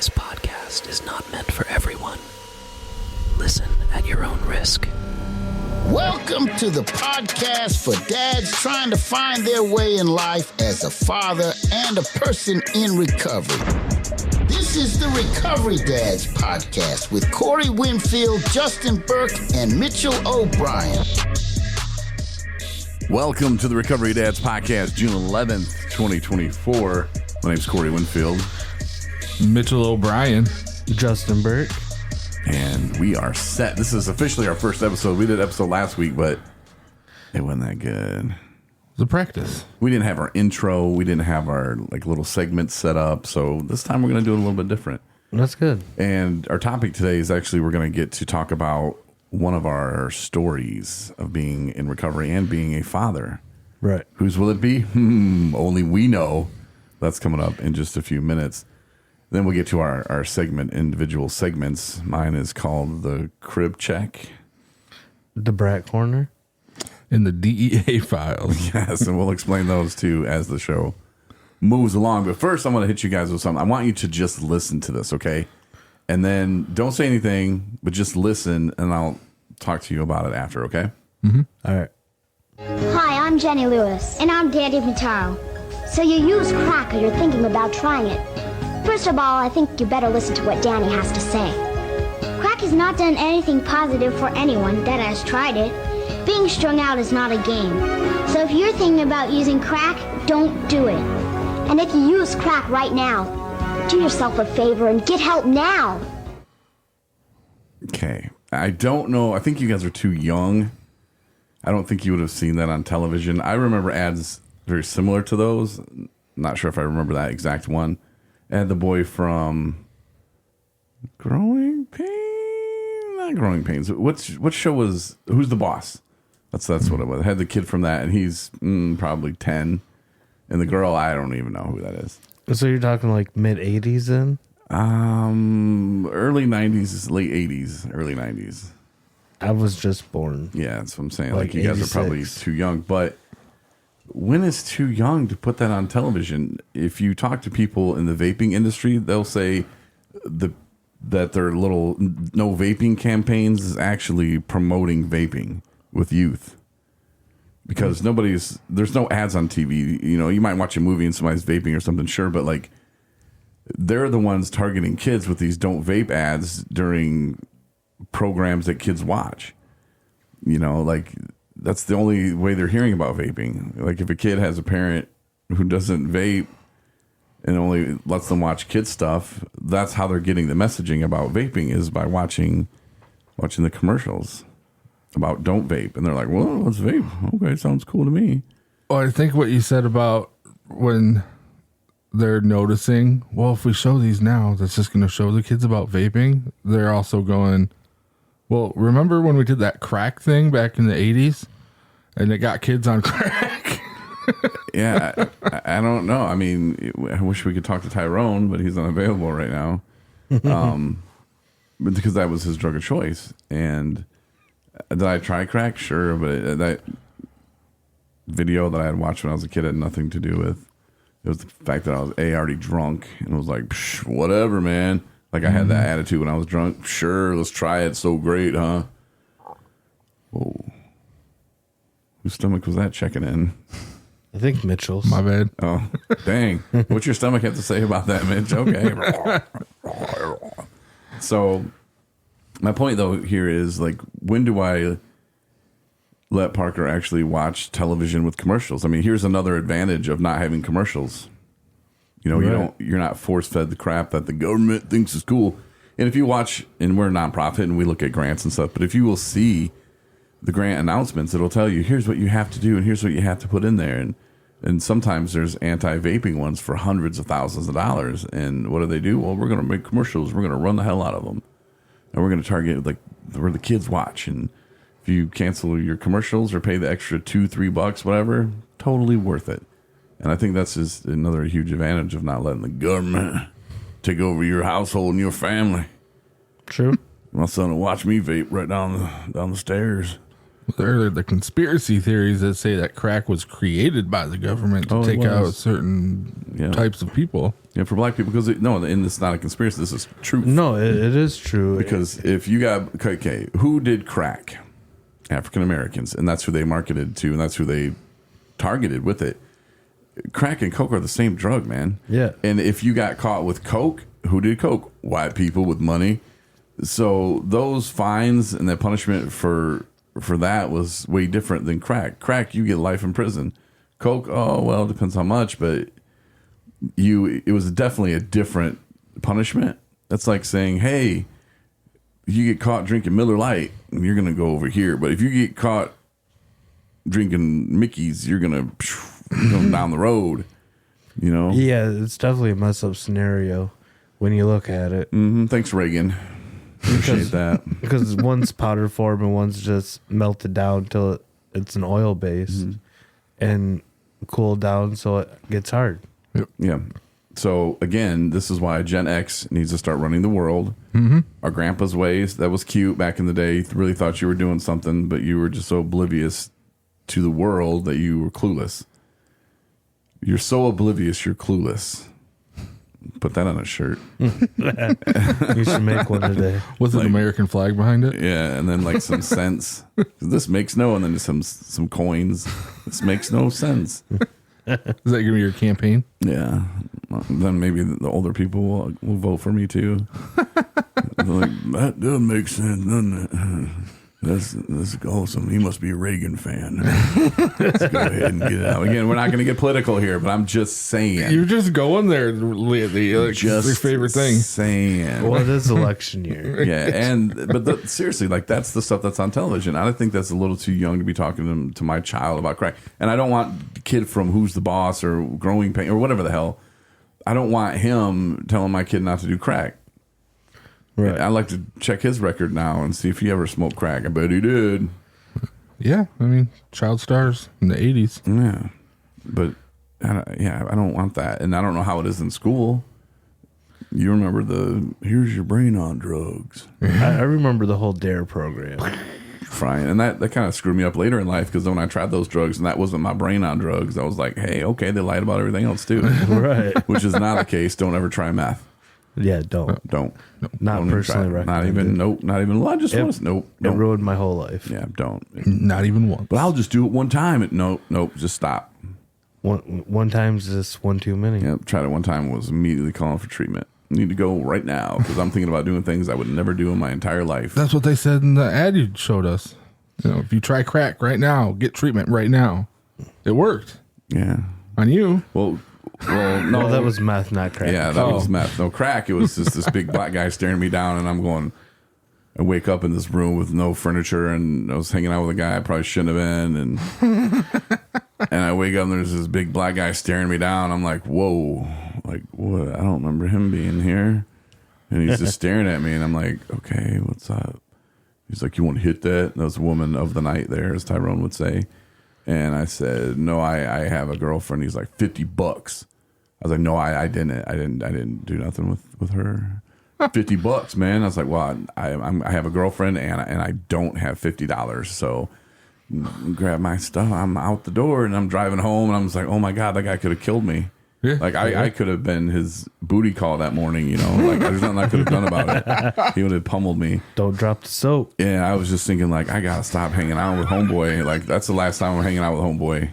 This podcast is not meant for everyone. Listen at your own risk. Welcome to the podcast for dads trying to find their way in life as a father and a person in recovery. This is the Recovery Dads podcast with Corey Winfield, Justin Burke, and Mitchell O'Brien. Welcome to the Recovery Dads podcast, June 11th, 2024. My name's Corey Winfield. Mitchell O'Brien. Justin Burke. And we are set. This is officially our first episode. We did an episode last week, but it wasn't that good. The practice. We didn't have our intro. We didn't have our little segments set up. So this time we're going to do it a little bit different. That's good. And our topic today is actually we're going to get to talk about one of our stories of being in recovery and being a father. Right. Whose will it be? Only we know. That's coming up in just a few minutes. Then we'll get to our individual segments. Mine is called the Crib Check. The Brat Corner. In the DEA files. Yes, and we'll explain those too as the show moves along. But first, I'm going to hit you guys with something. I want you to just listen to this, okay? And then don't say anything, but just listen, and I'll talk to you about it after, okay? Mm-hmm. All right. Hi, I'm Jenny Lewis. And I'm Danny Vitaro. So you use crack or you're thinking about trying it. First of all, I think you better listen to what Danny has to say. Crack has not done anything positive for anyone that has tried it. Being strung out is not a game. So if you're thinking about using crack, don't do it. And if you use crack right now, do yourself a favor and get help now. Okay. I don't know. I think you guys are too young. I don't think you would have seen that on television. I remember ads very similar to those. Not sure if I remember that exact one. I had the boy from Growing Pains. Not Growing Pains. What show was? Who's the Boss? That's what it was. I had the kid from that, and he's probably 10. And the girl, I don't even know who that is. So you're talking like mid-'80s then? Early 90s, late 80s, early 90s. I was just born. Yeah, that's what I'm saying. Like you guys 86. are probably too young. But when is too young to put that on television? If you talk to people in the vaping industry, they'll say that their little no vaping campaigns is actually promoting vaping with youth. Because there's no ads on TV. You know, you might watch a movie and somebody's vaping or something, sure, but like they're the ones targeting kids with these don't vape ads during programs that kids watch. You know, like that's the only way they're hearing about vaping. Like if a kid has a parent who doesn't vape and only lets them watch kid stuff, that's how they're getting the messaging about vaping is by watching the commercials about don't vape. And they're like, well, let's vape. Okay, sounds cool to me. Well, I think what you said about when they're noticing, well, if we show these now, that's just going to show the kids about vaping. They're also going, well, remember when we did that crack thing back in the 80s and it got kids on crack? Yeah, I don't know. I mean, I wish we could talk to Tyrone, but he's unavailable right now. But because that was his drug of choice. And did I try crack? Sure, but that video that I had watched when I was a kid had nothing to do with it. Was the fact that I was already drunk and was like, whatever, man. Like I had that attitude when I was drunk. Sure, let's try it. So great, huh? Whoa. Whose stomach was that checking in? I think Mitchell's. My bad. Oh, dang. What's your stomach have to say about that, Mitch? Okay. So my point, though, here is, like, when do I let Parker actually watch television with commercials? I mean, here's another advantage of not having commercials. You know, you're not force-fed the crap that the government thinks is cool. And if you watch, and we're a nonprofit and we look at grants and stuff, but if you will see the grant announcements, it'll tell you, here's what you have to do and here's what you have to put in there. And sometimes there's anti-vaping ones for hundreds of thousands of dollars. And what do? Well, we're going to make commercials. We're going to run the hell out of them. And we're going to target like where the kids watch. And if you cancel your commercials or pay the extra $2-3, whatever, totally worth it. And I think that's just another huge advantage of not letting the government take over your household and your family. True. My son will watch me vape right down the stairs. There are the conspiracy theories that say that crack was created by the government to Oh, it take out was. certain Yeah. types of people. Yeah, for black people, because and it's not a conspiracy. This is truth. No, it is true. Because if you got okay, who did crack? African Americans, and that's who they marketed to, and that's who they targeted with it. Crack and coke are the same drug, man. Yeah. And if you got caught with coke, who did coke? White people with money. So those fines and the punishment for that was way different than crack. Crack, you get life in prison. Coke, oh well, it depends how much, but it was definitely a different punishment. That's like saying, hey, you get caught drinking Miller Lite, and you're gonna go over here. But if you get caught drinking Mickey's, you're gonna go down the road. You know? Yeah, it's definitely a mess up scenario when you look at it. Thanks, Reagan. Appreciate that. Because one's powder form and one's just melted down till it's an oil base and cooled down so it gets hard. Yeah. So again, this is why Gen X needs to start running the world. Our grandpa's ways, that was cute back in the day. You really thought you were doing something, but you were just so oblivious to the world that you were clueless. You're so oblivious, you're clueless. Put that on a shirt. You should make one today. With an American flag behind it. Yeah, and then like some cents. This makes no, and then just some coins. This makes no sense. Is that going to be your campaign? Yeah. Then maybe the older people will vote for me too. They're like, that does make sense, doesn't it? That's awesome. He must be a Reagan fan. Let's go ahead and get it out. Again, we're not going to get political here, but I'm just saying. You're just going there lately. Like, just it's your favorite thing. Saying. Well, it is election year. Yeah, but seriously, like that's the stuff that's on television. I think that's a little too young to be talking to my child about crack. And I don't want the kid from Who's the Boss or Growing Pain or whatever the hell. I don't want him telling my kid not to do crack. Right. I like to check his record now and see if he ever smoked crack. I bet he did. Yeah, I mean, child stars in the 80s. Yeah, but I don't want that, and I don't know how it is in school. You remember here's your brain on drugs, I remember the whole DARE program. Frying, and that kind of screwed me up later in life because when I tried those drugs and that wasn't my brain on drugs, I was like, hey, okay, they lied about everything else too, Right. which is not the case. Don't ever try meth. Yeah, don't. Don't. Not Don't even personally try it. Not recommended. even. Nope. Not even. Well, I just It- want to. Nope. It Don't. ruined my whole life. Yeah. Don't. Not even once. But I'll just do it one time. Nope. Just stop. One time's just one too many. Yep, tried it one time, was immediately calling for treatment. Need to go right now because I'm thinking about doing things I would never do in my entire life. That's what they said in the ad you showed us. You know, if you try crack right now, get treatment right now. It worked Yeah. on you. Well, no. Well, that was meth, not crack. Yeah, that Oh. was meth. No crack. It was just this big black guy staring me down, and I'm going. I wake up in this room with no furniture, and I was hanging out with a guy I probably shouldn't have been, and I wake up and there's this big black guy staring me down. I'm like, whoa, like what? I don't remember him being here, and he's just staring at me, and I'm like, okay, what's up? He's like, you want to hit that? That was a woman of the night there, as Tyrone would say. And I said, no, I have a girlfriend. He's like, $50. I was like, no, I didn't do nothing with her. $50, man. I was like, well, I have a girlfriend and I don't have $50. So grab my stuff. I'm out the door and I'm driving home and I'm just like, oh my God, that guy could have killed me. Yeah. Like I could have been his booty call that morning, you know, like there's nothing I could have done about it. He would have pummeled me. Don't drop the soap. Yeah, I was just thinking like I gotta stop hanging out with homeboy. Like that's the last time I'm hanging out with homeboy.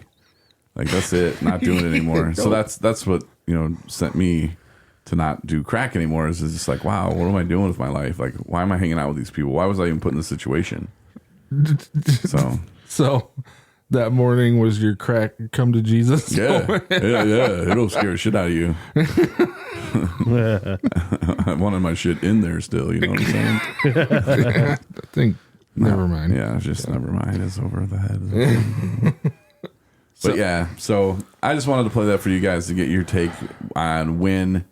Like that's it. Not doing it anymore. So that's what, you know, sent me to not do crack anymore. Is just like, wow, what am I doing with my life? Like, why am I hanging out with these people? Why was I even put in this situation? So So that morning was your crack come to Jesus. yeah, it'll scare the shit out of you. I wanted my shit in there still. You know what I'm saying? I think. Never mind. Yeah, just never mind. It's over the head. But yeah, so I just wanted to play that for you guys to get your take on when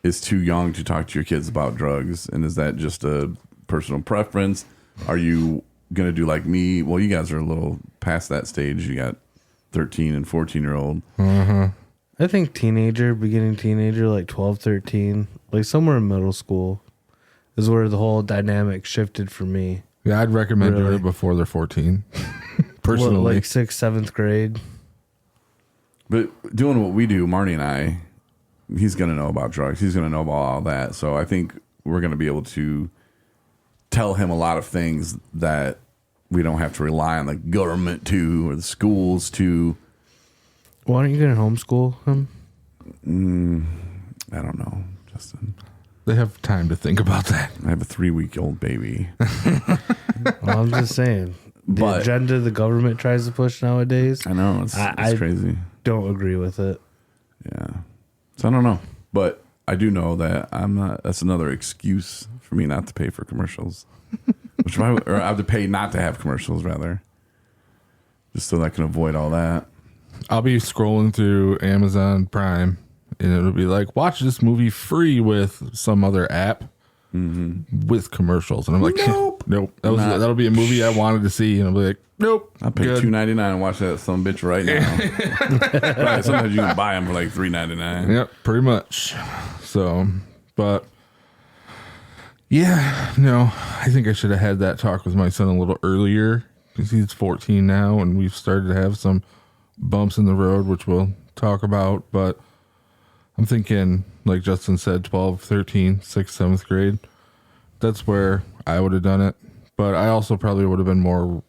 is too young to talk to your kids about drugs, and is that just a personal preference? Are you gonna do like me? Well, you guys are a little past that stage. You got 13 and 14-year-old. I think beginning teenager, like 12, 13, like somewhere in middle school is where the whole dynamic shifted for me. Yeah, I'd recommend doing Really? it before they're 14. Personally. What, like 6th, 7th grade. But doing what we do, Marty and I, he's going to know about drugs. He's going to know about all that. So I think we're going to be able to tell him a lot of things that we don't have to rely on the government to or the schools to. Why don't you get a homeschool him? I don't know, Justin. They have time to think about that. I have a 3-week-old baby. Well, I'm just saying. The But- agenda the government tries to push nowadays, I know, it's I- crazy. don't agree with it. Yeah. So I don't know. But I do know that I'm not, that's another excuse for me not to pay for commercials. Which I have to pay not to have commercials, rather. Just so that I can avoid all that. I'll be scrolling through Amazon Prime and it'll be like, watch this movie free with some other app with commercials. And I'm like, Nope. nope. Not- That'll be a movie I wanted to see. And I'll be like, nope. I'll pay good. $2.99 and watch that some bitch right now. Right, sometimes you can buy them for like $3.99. Yep, pretty much. So, but yeah, no, I think I should have had that talk with my son a little earlier because he's 14 now and we've started to have some bumps in the road, which we'll talk about. But I'm thinking, like Justin said, 12, 13, 6th, 7th grade. That's where I would have done it. But I also probably would have been more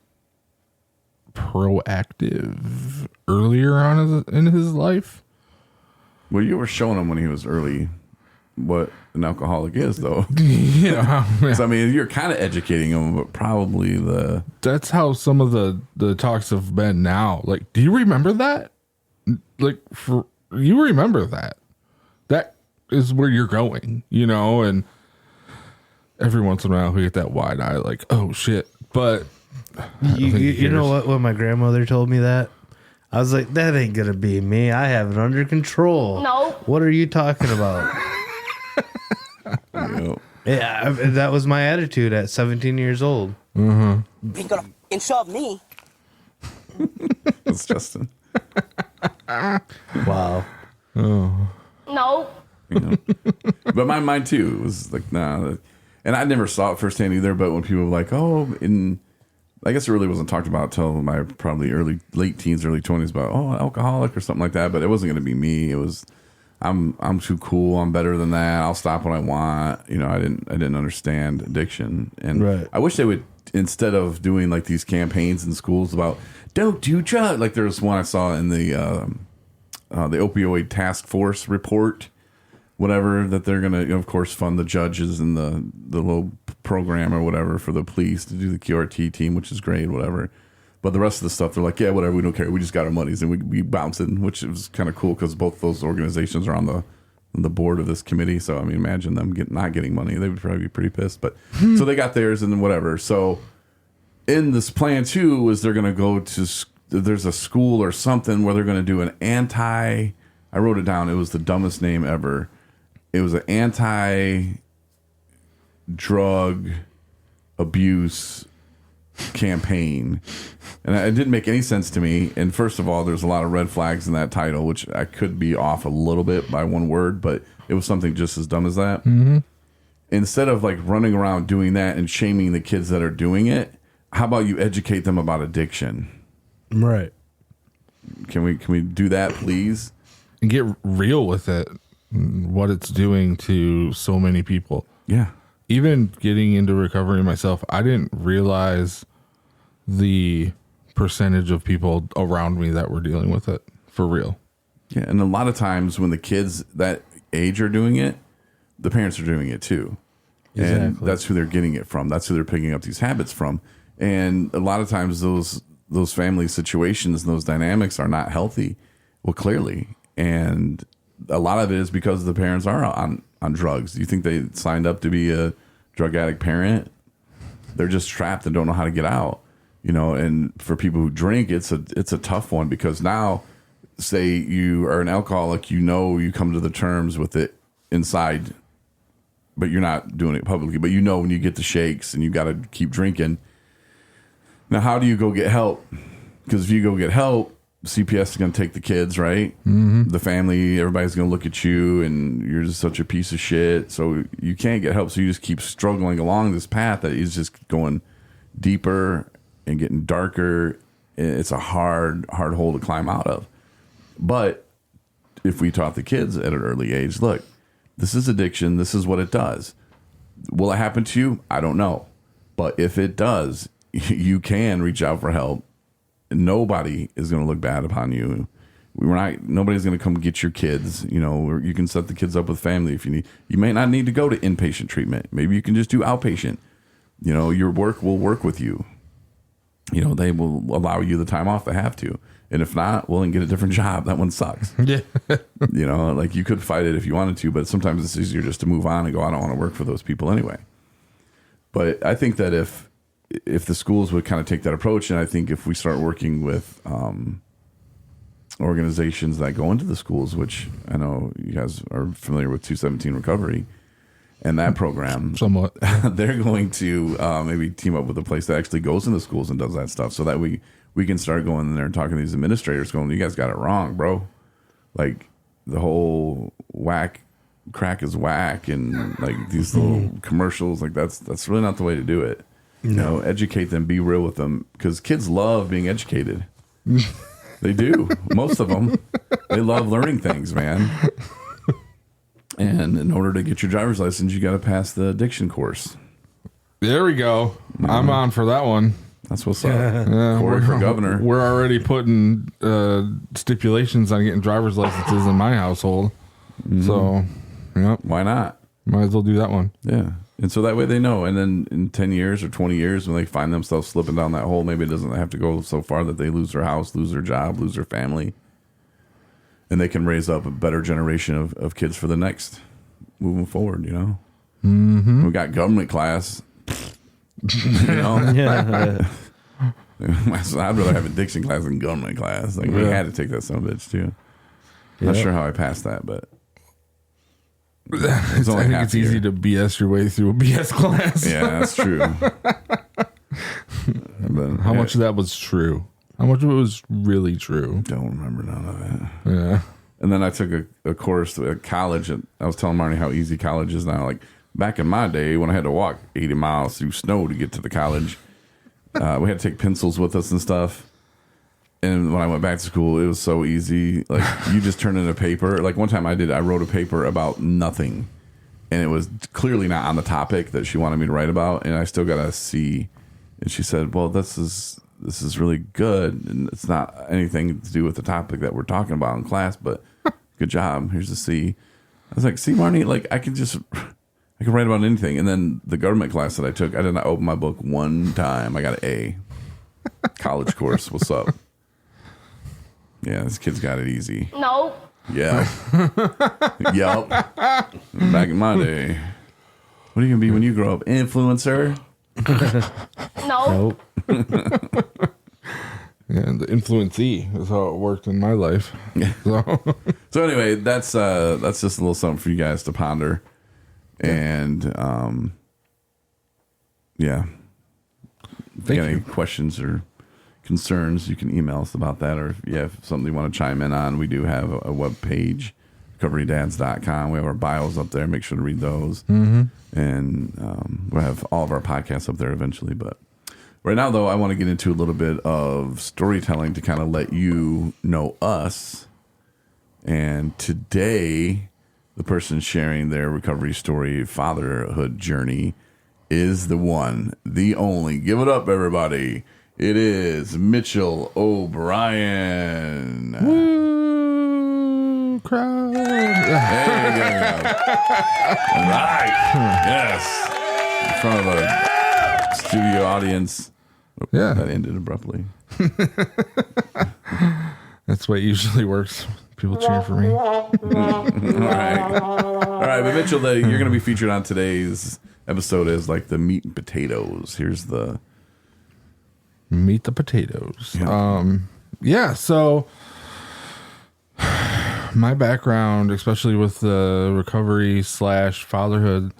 proactive earlier on in his life. Well, you were showing him when he was early what an alcoholic is, though. Yeah. So, I mean, you're kind of educating him, but probably That's how some of the talks have been now. Like, do you remember that? Like, you remember that? That is where you're going, and every once in a while we get that wide eye, like, oh shit. But You know what? When my grandmother told me that, I was like, that ain't gonna be me. I have it under control. No. What are you talking about? you know, Yeah, that was my attitude at 17 years old. Ain't gonna shove me. that's Justin. Wow. No. You know? But my mind too, it was like, nah. And I never saw it firsthand either. But when people were like, oh, I guess it really wasn't talked about till my probably late teens, early 20s about, oh, alcoholic or something like that. But it wasn't going to be me. It was, I'm too cool. I'm better than that. I'll stop when I want. I didn't understand addiction. And Right. I wish they would, instead of doing like these campaigns in schools about don't do drugs. Like there was one I saw in the opioid task force report, whatever, that they're going to, of course, fund the judges and the little program or whatever for the police to do the QRT team, which is great, whatever. But the rest of the stuff, they're like, yeah, whatever, we don't care. We just got our monies and we bouncing, which was kind of cool because both those organizations are on the board of this committee. So, I mean, imagine them not getting money. They would probably be pretty pissed. But so they got theirs and then whatever. So in this plan, too, is they're going to go to, there's a school or something where they're going to do an I wrote it down. It was the dumbest name ever. It was an anti-drug abuse campaign. And it didn't make any sense to me. And first of all, there's a lot of red flags in that title, which I could be off a little bit by one word, but it was something just as dumb as that. Mm-hmm. Instead of like running around doing that and shaming the kids that are doing it, how about you educate them about addiction? Right. Can we do that, please? And get real with it, what it's doing to so many people. Yeah. Even getting into recovery myself, I didn't realize the percentage of people around me that were dealing with it for real. Yeah, and a lot of times when the kids that age are doing it, the parents are doing it too. And Exactly. that's who they're getting it from. That's who they're picking up these habits from. And a lot of times those family situations and those dynamics are not healthy. Well, clearly. And a lot of it is because the parents are on drugs. Do you think they signed up to be a drug addict parent? They're just trapped and don't know how to get out. And for people who drink, it's a tough one because now, say you are an alcoholic, you come to the terms with it inside, but you're not doing it publicly. But when you get the shakes and you got to keep drinking. Now, how do you go get help? Because if you go get help, CPS is going to take the kids, right? Mm-hmm. The family, everybody's going to look at you and you're just such a piece of shit. So you can't get help. So you just keep struggling along this path that is just going deeper and getting darker. It's a hard hole to climb out of. But if we taught the kids at an early age, look, this is addiction. This is what it does. Will it happen to you? I don't know. But if it does, you can reach out for help. Nobody is going to look bad upon you. Nobody's going to come get your kids. You know, or you can set the kids up with family if you need. You may not need to go to inpatient treatment. Maybe you can just do outpatient. You know, your work will work with you. You know, they will allow you the time off they have to. And if not, well, then get a different job. That one sucks. Yeah. You know, like you could fight it if you wanted to, but sometimes it's easier just to move on and go, I don't want to work for those people anyway. But I think that if the schools would kind of take that approach, and I think if we start working with organizations that go into the schools, which I know you guys are familiar with 217 Recovery and that program, Somewhat. they're going to maybe team up with a place that actually goes into schools and does that stuff, so that we can start going in there and talking to these administrators going, you guys got it wrong, bro. Like the whole crack is whack, and like these little commercials, like that's really not the way to do it. You know, educate them, be real with them, because kids love being educated. They do. Most of them, they love learning things, man. And in order to get your driver's license, you got to pass the addiction course. There we go. I'm on for that one. That's what's up. Corey for governor. We're already putting stipulations on getting driver's licenses in my household. So, yep. Why not? Might as well do that one. Yeah. And so that way they know. And then in 10 years or 20 years, when they find themselves slipping down that hole, maybe it doesn't have to go so far that they lose their house, lose their job, lose their family. And they can raise up a better generation of kids for the next moving forward, you know? Mm-hmm. We got government class. You know? Yeah. So I'd rather have addiction class than government class. Like, we had to take that son of a bitch, too. Not sure how I passed that, but I think it's easy to BS your way through a BS class. Yeah, that's true. But, How much of that was true? How much of it was really true? Don't remember none of that. Yeah. And then I took a course at college. And I was telling Marnie how easy college is now. Like back in my day, when I had to walk 80 miles through snow to get to the college, we had to take pencils with us and stuff. And when I went back to school, it was so easy. Like you just turn in a paper. Like one time I wrote a paper about nothing, and it was clearly not on the topic that she wanted me to write about, and I still got a C. And she said, "Well, this is really good, and it's not anything to do with the topic that we're talking about in class, but good job. Here's a C." I was like, "See, Marnie, like I can write about anything." And then the government class that I took, I did not open my book one time. I got an A. College course. What's up? Yeah, this kid's got it easy. No. Yeah. Yup. Back in my day. What are you going to be when you grow up? Influencer? No. Nope. Yeah, the influencee is how it worked in my life. Yeah. So anyway, that's just a little something for you guys to ponder. And yeah. If you got any questions or concerns, you can email us about that, or if you have something you want to chime in on, we do have a web page, recoverydads.com. We have our bios up there. Make sure to read those. Mm-hmm. And we'll have all of our podcasts up there eventually. But right now, though, I want to get into a little bit of storytelling to kind of let you know us. And today, the person sharing their recovery story, fatherhood journey, is the one, the only. Give it up, everybody. It is Mitchell O'Brien. Woo, crowd. There you go. All right. Yes. In front of a studio audience. Yeah. That ended abruptly. That's what usually works. People cheer for me. All right. But Mitchell, you're going to be featured on today's episode as like the meat and potatoes. Here's the Meat the potatoes. Yeah. So my background, especially with the recovery / fatherhood,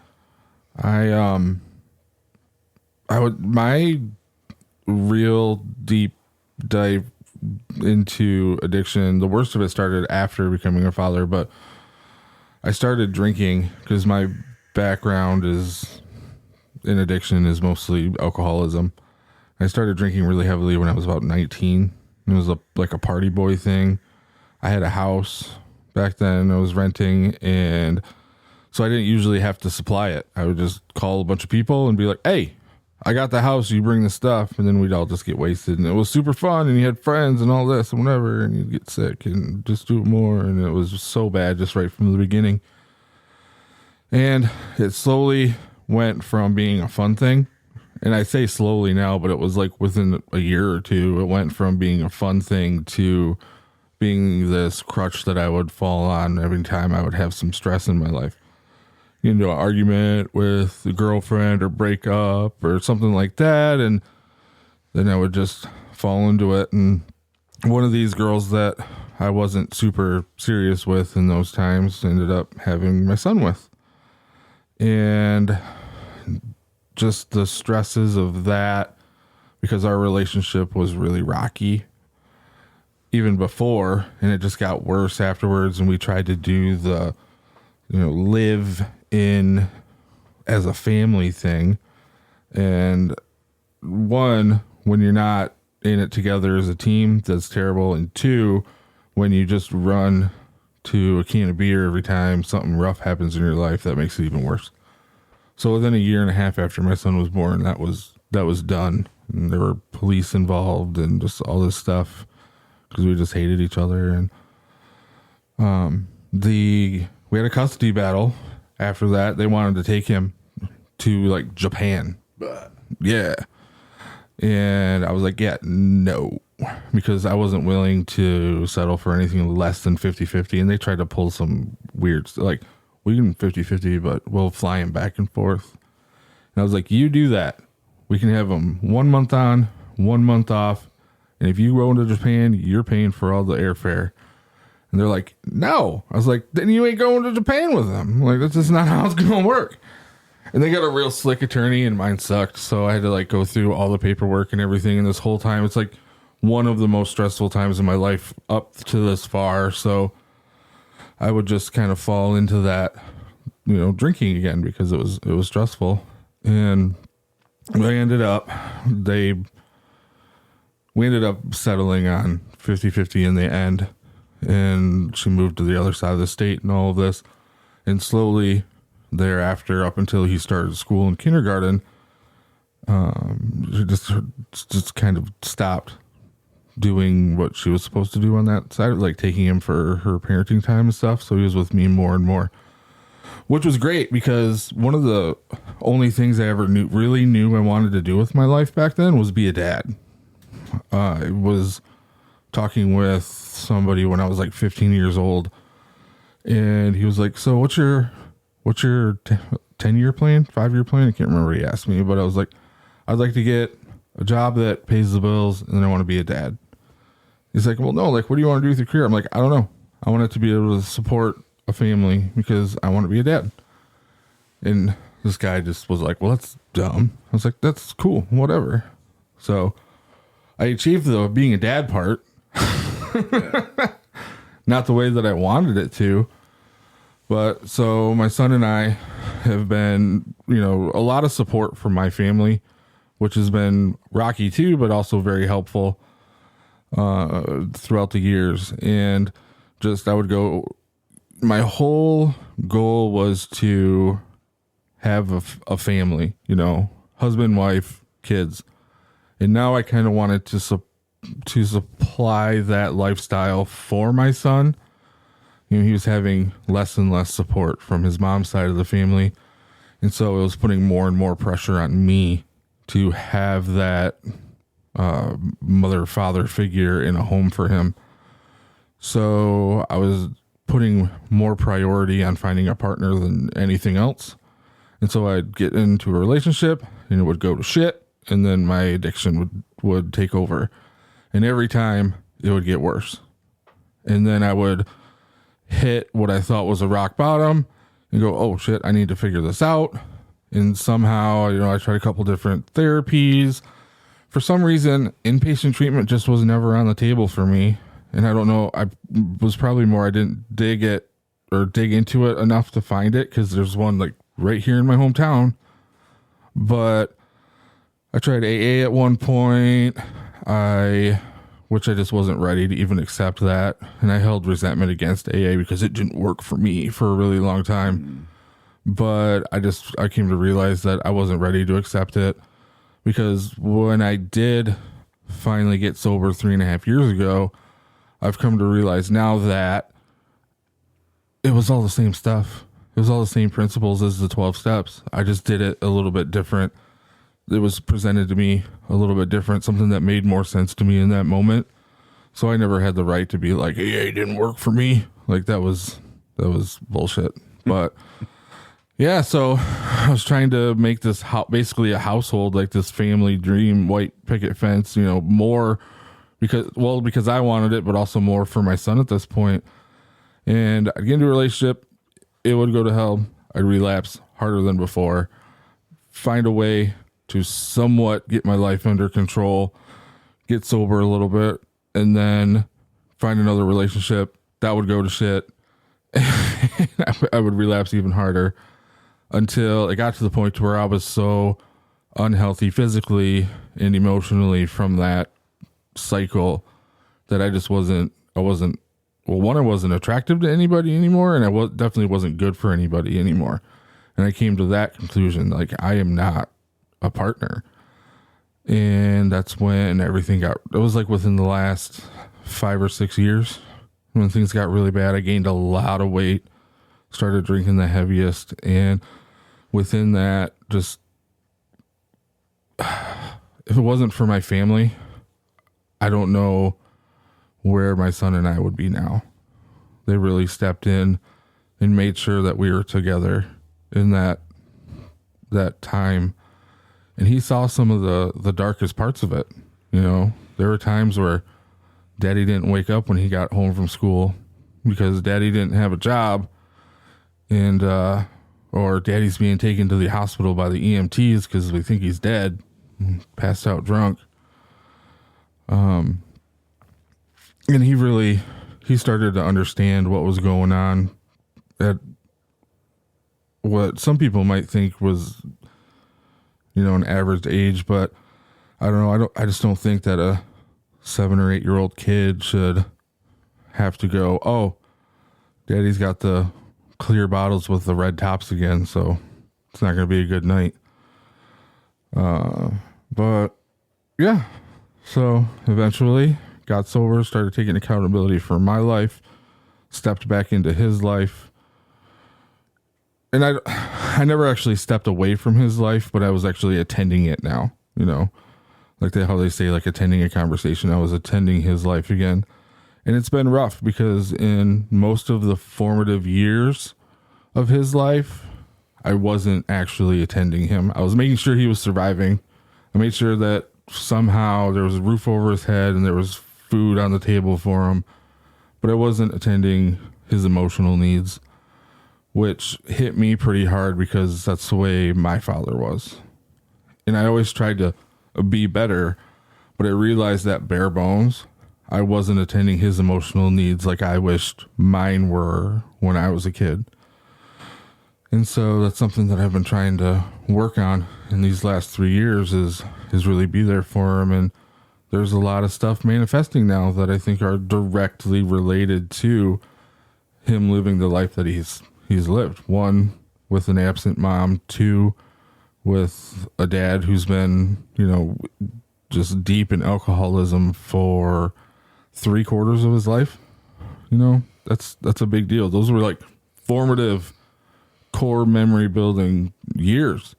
my real deep dive into addiction, the worst of it started after becoming a father, but I started drinking because my background in addiction is mostly alcoholism. I started drinking really heavily when I was about 19. It was like a party boy thing. I had a house back then I was renting, and so I didn't usually have to supply it. I would just call a bunch of people and be like, hey, I got the house, you bring the stuff, and then we'd all just get wasted. And it was super fun, and you had friends and all this and whatever, and you'd get sick and just do it more. And it was just so bad just right from the beginning. And it slowly went from being a fun thing, and I say slowly now, but it was like within a year or two, it went from being a fun thing to being this crutch that I would fall on every time I would have some stress in my life. Get into an argument with a girlfriend or break up or something like that, and then I would just fall into it. And one of these girls that I wasn't super serious with in those times ended up having my son with. And just the stresses of that, because our relationship was really rocky even before, and it just got worse afterwards. And we tried to do the, live in as a family thing. And one, when you're not in it together as a team, that's terrible. And two, when you just run to a can of beer every time something rough happens in your life, that makes it even worse. So within a year and a half after my son was born, that was done. And there were police involved and just all this stuff because we just hated each other. And we had a custody battle. After that, they wanted to take him to like Japan. Yeah. And I was like, yeah, no, because I wasn't willing to settle for anything less than 50-50. And they tried to pull some weird, like, we can 50-50, but we'll fly him back and forth. And I was like, you do that. We can have him 1 month on, 1 month off. And if you go to Japan, you're paying for all the airfare. And they're like, no. I was like, then you ain't going to Japan with them. Like, that's just not how it's going to work. And they got a real slick attorney, and mine sucked. So I had to like go through all the paperwork and everything. And this whole time, it's like one of the most stressful times in my life up to this far. So I would just kind of fall into that, drinking again because it was stressful. And we ended up settling on 50-50 in the end. And she moved to the other side of the state and all of this. And slowly thereafter, up until he started school in kindergarten, she just kind of stopped doing what she was supposed to do on that side, like taking him for her parenting time and stuff. So he was with me more and more, which was great because one of the only things I ever really knew I wanted to do with my life back then was be a dad. I was talking with somebody when I was like 15 years old, and he was like, so what's your 10-year plan, 5-year plan? I can't remember what he asked me, but I was like, I'd like to get a job that pays the bills, and then I want to be a dad. He's like, well, no, like, what do you want to do with your career? I'm like, I don't know. I want it to be able to support a family because I want to be a dad. And this guy just was like, well, that's dumb. I was like, that's cool, whatever. So I achieved the being a dad part. Not the way that I wanted it to. But so my son and I have been, a lot of support from my family, which has been rocky too, but also very helpful throughout the years. And just, my whole goal was to have a family, husband, wife, kids. And now I kind of wanted to supply that lifestyle for my son. He was having less and less support from his mom's side of the family. And so it was putting more and more pressure on me to have that mother-father figure in a home for him. So I was putting more priority on finding a partner than anything else. And so I'd get into a relationship and it would go to shit. And then my addiction would take over. And every time it would get worse. And then I would hit what I thought was a rock bottom and go, oh shit, I need to figure this out. And somehow, I tried a couple different therapies. For some reason, inpatient treatment just was never on the table for me. And I don't know, I was probably more, I didn't dig into it enough to find it, because there's one like right here in my hometown. But I tried AA at one point, which I just wasn't ready to even accept that. And I held resentment against AA because it didn't work for me for a really long time. But I came to realize that I wasn't ready to accept it, because when I did finally get sober 3.5 years ago, I've come to realize now that it was all the same stuff. It was all the same principles as the 12 steps. I just did it a little bit different. It was presented to me a little bit different, something that made more sense to me in that moment. So I never had the right to be like, hey, it didn't work for me. Like that was bullshit. But yeah, so I was trying to make this basically a household, like this family dream, white picket fence, more because I wanted it, but also more for my son at this point. And I'd get into a relationship, it would go to hell. I'd relapse harder than before, find a way to somewhat get my life under control, get sober a little bit, and then find another relationship that would go to shit. I would relapse even harder until it got to the point where I was so unhealthy physically and emotionally from that cycle that I wasn't attractive to anybody anymore, and I definitely wasn't good for anybody anymore. And I came to that conclusion, like, I am not a partner. And that's when it was like within the last 5 or 6 years when things got really bad. I gained a lot of weight, started drinking the heaviest, and within that, just if it wasn't for my family, I don't know where my son and I would be now. They really stepped in and made sure that we were together in that time. And he saw some of the darkest parts of it. There were times where Daddy didn't wake up when he got home from school because Daddy didn't have a job, and or Daddy's being taken to the hospital by the EMTs because we think he's dead, passed out drunk. And he started to understand what was going on at what some people might think was, an average age, but I don't know. I just don't think that a 7 or 8 year old kid should have to go, oh, Daddy's got the clear bottles with the red tops again, so it's not going to be a good night. But yeah, so eventually got sober, started taking accountability for my life, stepped back into his life. And I never actually stepped away from his life, but I was actually attending it now, like how they say, like attending a conversation. I was attending his life again. And it's been rough because in most of the formative years of his life, I wasn't actually attending him. I was making sure he was surviving. I made sure that somehow there was a roof over his head and there was food on the table for him, but I wasn't attending his emotional needs, which hit me pretty hard because that's the way my father was. And I always tried to be better, but I realized that bare bones, I wasn't attending his emotional needs like I wished mine were when I was a kid. And so that's something that I've been trying to work on in these last 3 years is really be there for him. And there's a lot of stuff manifesting now that I think are directly related to him living the life that he's lived. 1, with an absent mom. 2, with a dad who's been, just deep in alcoholism for 3/4 of his life. That's a big deal. Those were like formative core memory building years.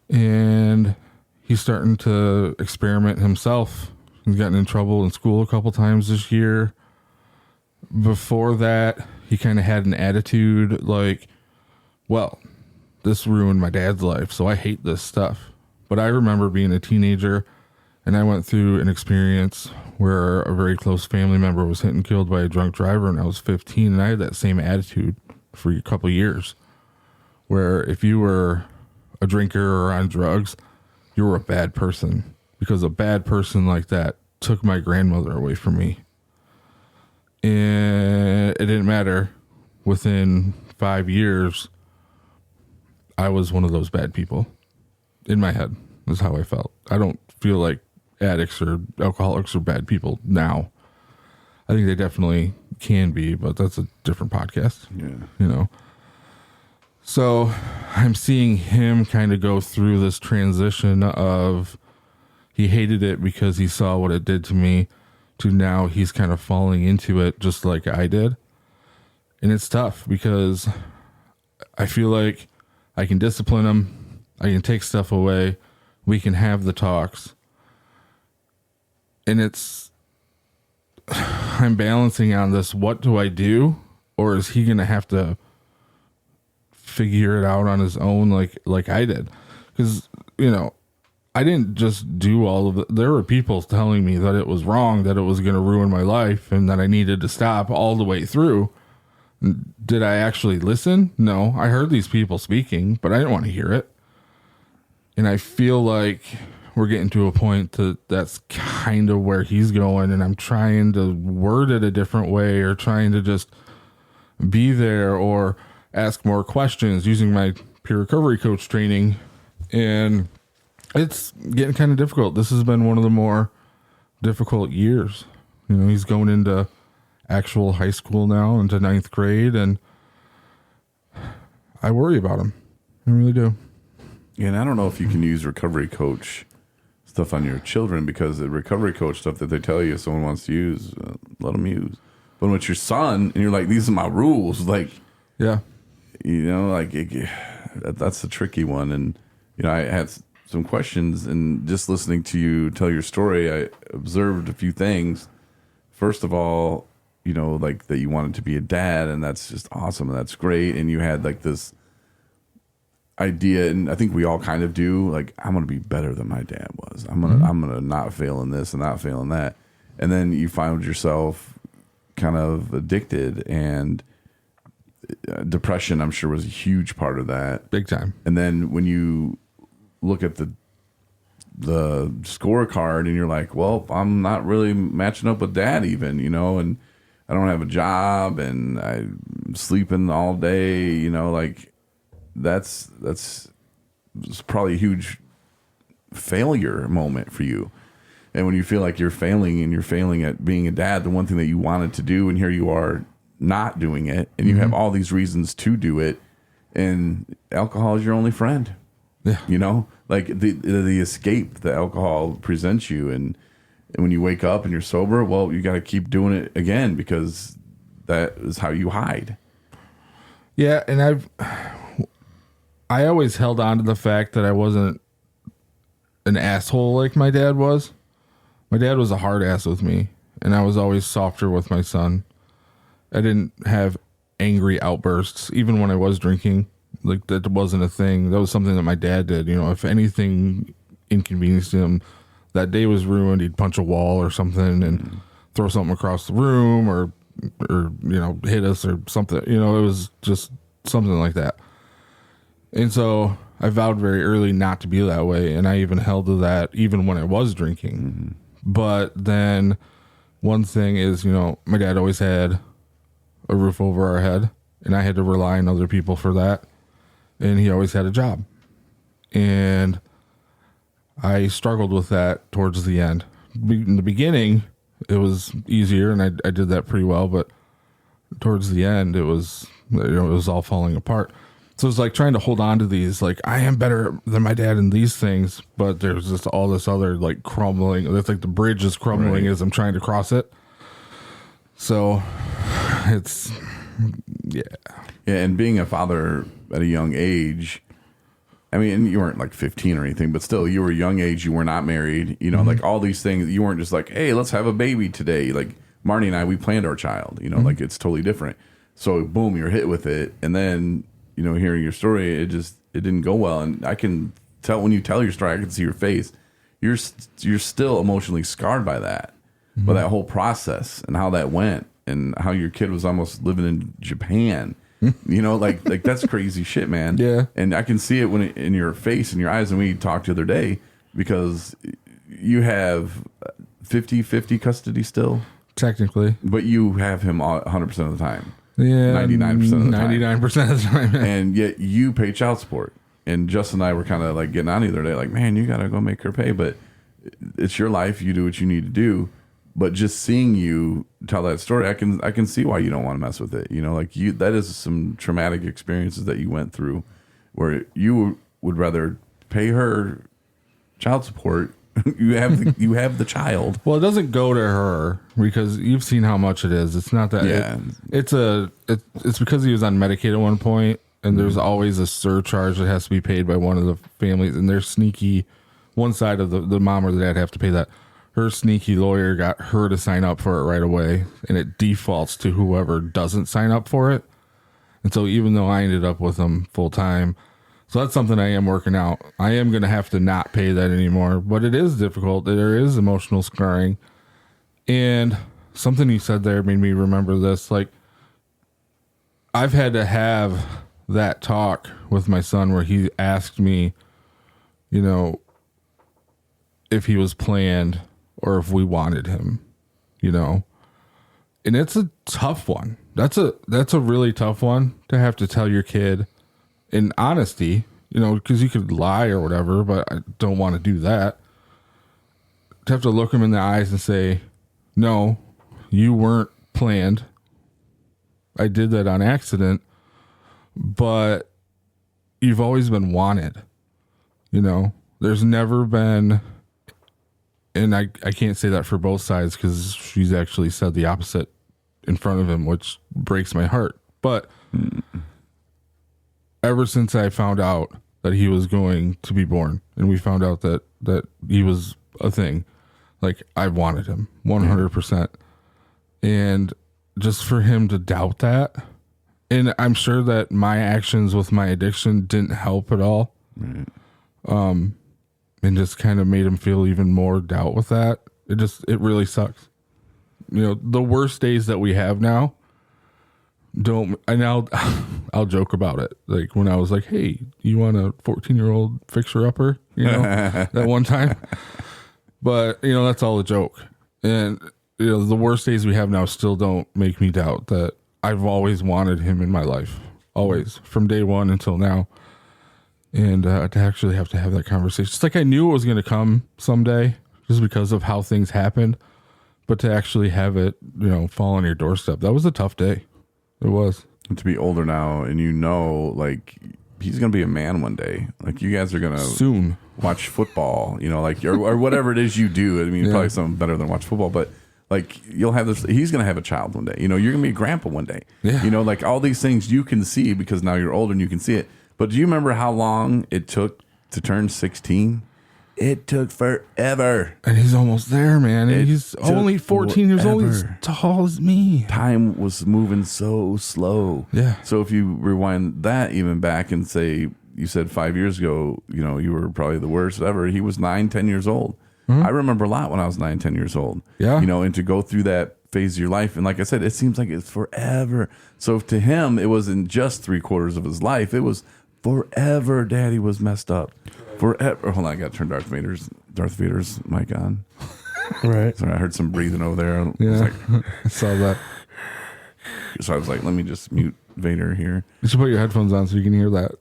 And he's starting to experiment himself. He's gotten in trouble in school a couple times this year. Before that, he kind of had an attitude like, well, this ruined my dad's life, so I hate this stuff. But I remember being a teenager, and I went through an experience where a very close family member was hit and killed by a drunk driver, and I was 15, and I had that same attitude for a couple of years, where if you were a drinker or on drugs, you were a bad person, because a bad person like that took my grandmother away from me. And it didn't matter. Within 5 years, I was one of those bad people in my head. is how I felt. I don't feel like addicts or alcoholics are bad people now. I think they definitely can be, but that's a different podcast. Yeah. You know. So I'm seeing him kind of go through this transition of he hated it because he saw what it did to me to now he's kind of falling into it just like I did. And it's tough because I feel like I can discipline him. I can take stuff away. We can have the talks. And I'm balancing on this. What do I do? Or is he going to have to figure it out on his own like I did? Because, you know, I didn't just do all of it. There were people telling me that it was wrong, that it was going to ruin my life, and that I needed to stop all the way through. Did I actually listen? No. I heard these people speaking, but I didn't want to hear it. And I feel like we're getting to a point that's kind of where he's going, and I'm trying to word it a different way, or trying to just be there or ask more questions using my peer recovery coach training. And it's getting kind of difficult. This has been one of the more difficult years. You know, he's going into actual high school now, into 9th grade, and I worry about him. I really do. Yeah, and I don't know if you can use recovery coach stuff on your children, because the recovery coach stuff that they tell you if someone wants to use, let them use. But when it's your son and you're like, these are my rules, like, Yeah. you know, like that's the tricky one. And, you know, I had some questions, and just listening to you tell your story, I observed a few things. First of all, you know, like that you wanted to be a dad, and that's just awesome, and that's great. And you had like this idea, and I think we all kind of do, like, I'm gonna be better than my dad was. I'm gonna not fail in this and not fail in that. And then you found yourself kind of addicted, and depression, I'm sure, was a huge part of that. Big time. And then when you look at the scorecard and you're like, well, I'm not really matching up with dad even, you know, and I don't have a job and I'm sleeping all day, you know, like that's probably a huge failure moment for you. And when you feel like you're failing, and you're failing at being a dad, the one thing that you wanted to do, and here you are not doing it, and you have all these reasons to do it, and alcohol is your only friend. Yeah. You know, like the escape that alcohol presents you, and when you wake up and you're sober, well, you got to keep doing it again, because that is how you hide. Yeah, and I always held on to the fact that I wasn't an asshole like my dad was. My dad was a hard ass with me, and I was always softer with my son. I didn't have angry outbursts, even when I was drinking. Like, that wasn't a thing. That was something that my dad did. You know, if anything inconvenienced him, that day was ruined, he'd punch a wall or something and throw something across the room, or you know, hit us or something. You know, it was just something like that. And so I vowed very early not to be that way, and I even held to that even when I was drinking. Mm-hmm. But then one thing is, you know, my dad always had a roof over our head, and I had to rely on other people for that. And he always had a job. And I struggled with that towards the end. In the beginning, it was easier, and I did that pretty well. But towards the end, it was, you know, it was all falling apart. So it's like trying to hold on to these, like, I am better than my dad in these things, but there's just all this other, like, crumbling. It's like the bridge is crumbling as I'm trying to cross it. So it's, yeah. Yeah, and being a father at a young age, I mean, you weren't like 15 or anything, but still, you were a young age. You were not married. You know, like all these things. You weren't just like, hey, let's have a baby today. Like Marnie and I, we planned our child. You know, like it's totally different. So boom, you're hit with it, and then, you know, hearing your story, it didn't go well. And I can tell when you tell your story, I can see your face. You're still emotionally scarred by that, by that whole process and how that went, and how your kid was almost living in Japan. You know, like that's crazy shit, man. Yeah. And I can see it in your face and your eyes. And we talked the other day, because you have 50-50 custody still. Technically. But you have him 100% of the time. Yeah. 99% of the time. 99% of the time. And yet you pay child support. and Justin and I were kind of like getting on the other day, like, man, you got to go make her pay. But it's your life. You do what you need to do. But just seeing you tell that story, I can see why you don't want to mess with it. You know, like that is some traumatic experiences that you went through where you would rather pay her child support. you have the child. Well, it doesn't go to her because you've seen how much it is. It's not that. Yeah. It's because he was on Medicaid at one point, and there's always a surcharge that has to be paid by one of the families, and they're sneaky. One side of the mom or the dad have to pay that. Her sneaky lawyer got her to sign up for it right away, and it defaults to whoever doesn't sign up for it. And so even though I ended up with them full time, so that's something I am working out. I am going to have to not pay that anymore, but it is difficult. There is emotional scarring. And something you said there made me remember this. Like, I've had to have that talk with my son where he asked me, you know, if he was planned or if we wanted him, you know. And it's a tough one. That's a really tough one to have to tell your kid in honesty, you know, because you could lie or whatever, but I don't want to do that. To have to look him in the eyes and say, no, you weren't planned. I did that on accident, but you've always been wanted. You know, there's never been, and I can't say that for both sides because she's actually said the opposite in front of him, which breaks my heart. But ever since I found out that he was going to be born and we found out that he was a thing, like, I wanted him 100%. And just for him to doubt that, and I'm sure that my actions with my addiction didn't help at all. Right. And just kind of made him feel even more doubt with that. It really sucks. You know, the worst days that we have now I'll joke about it. Like when I was like, hey, you want a 14-year-old fixer upper, you know, that one time. But, you know, that's all a joke. And, you know, the worst days we have now still don't make me doubt that I've always wanted him in my life. Always. From day one until now. And to actually have to have that conversation. It's like I knew it was going to come someday just because of how things happened. But to actually have it, you know, fall on your doorstep, that was a tough day. It was. And to be older now and you know, like, he's going to be a man one day. Like, you guys are going to soon watch football, you know, like, or whatever it is you do. I mean, probably something better than watch football, but like, you'll have this, he's going to have a child one day. You know, you're going to be a grandpa one day. Yeah. You know, like all these things you can see because now you're older and you can see it. But do you remember how long it took to turn 16? It took forever. And he's almost there, man. And he's only 14 years old. He's tall as me. Time was moving so slow. Yeah. So if you rewind that even back and say, you said 5 years ago, you know, you were probably the worst ever. He was 9, 10 years old. Mm-hmm. I remember a lot when I was 9, 10 years old. Yeah. You know, and to go through that phase of your life. And like I said, it seems like it's forever. So to him, it wasn't just 3/4 of his life. It was forever. Daddy was messed up. Forever. Hold on, I got to turn Darth Vader's mic on. Right. Sorry, I heard some breathing over there. Yeah, I saw that. So I was like, let me just mute Vader here. You should put your headphones on so you can hear that.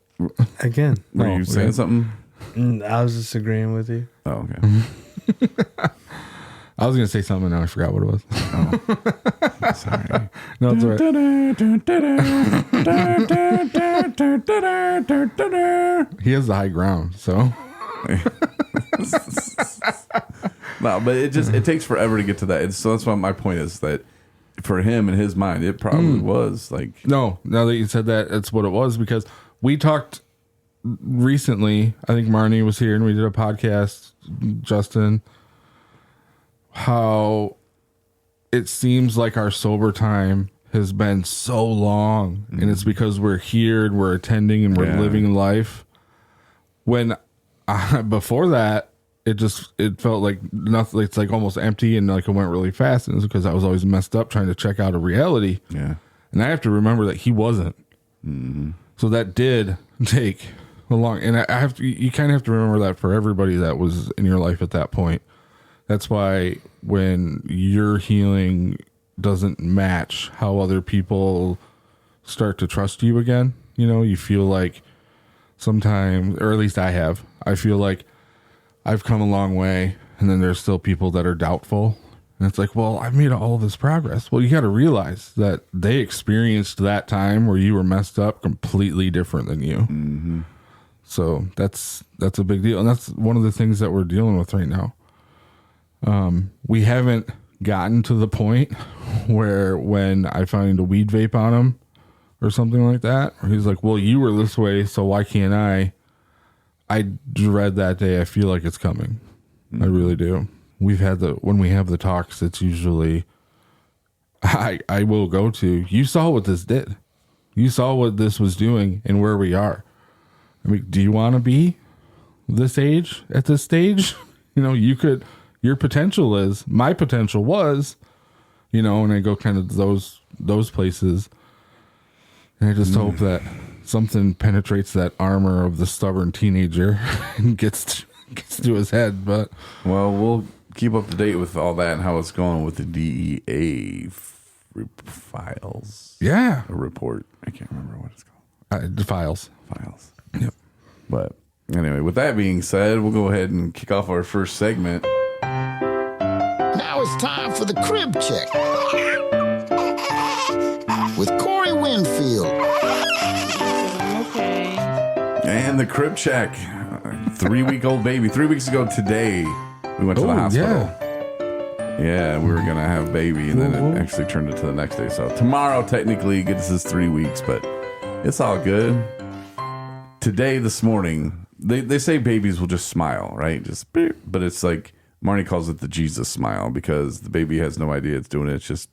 Again. Were you saying something? I was just agreeing with you. Oh, okay. I was going to say something and now I forgot what it was. Oh. Sorry. No, it's all right. He has the high ground, so. No, but it takes forever to get to that. So that's why my point is that for him in his mind, it probably was like. No, now that you said that, that's what it was because we talked recently. I think Marnie was here and we did a podcast, Justin, how it seems like our sober time has been so long and it's because we're here and we're attending and we're living life. When before that, it felt like nothing. It's like almost empty and like it went really fast. And it's because I was always messed up trying to check out a reality. Yeah. And I have to remember that he wasn't. Mm-hmm. So that did take a long, and I have to, you kind of have to remember that for everybody that was in your life at that point. That's why when your healing doesn't match how other people start to trust you again, you know, you feel like sometimes, or at least I have. I feel like I've come a long way, and then there's still people that are doubtful. And it's like, well, I've made all this progress. Well, you got to realize that they experienced that time where you were messed up completely different than you. Mm-hmm. So that's a big deal. And that's one of the things that we're dealing with right now. We haven't gotten to the point where when I find a weed vape on him or something like that, or he's like, well, you were this way, so why can't I? I dread that day. I feel like it's coming. I really do. When we have the talks, it's usually I will go to, you saw what this did. You saw what this was doing and where we are. I mean, do you want to be this age at this stage? Your potential is, my potential was, and I go kind of those places. And I just hope that something penetrates that armor of the stubborn teenager and gets to his head. But we'll keep up to date with all that and how it's going with the DEA files. Yeah. A report. I can't remember what it's called. The files. Yep. But anyway, with that being said, we'll go ahead and kick off our first segment. Now it's time for the crib check with Corey Winfield. Okay. And the crib check. 3-week-old baby. 3 weeks ago today, we went to the hospital. Yeah, we were going to have baby, and then it actually turned into the next day. So tomorrow, technically, gets us 3 weeks, but it's all good. Today, this morning, they say babies will just smile, right? Just beep. But it's like, Marnie calls it the Jesus smile because the baby has no idea it's doing it. It's just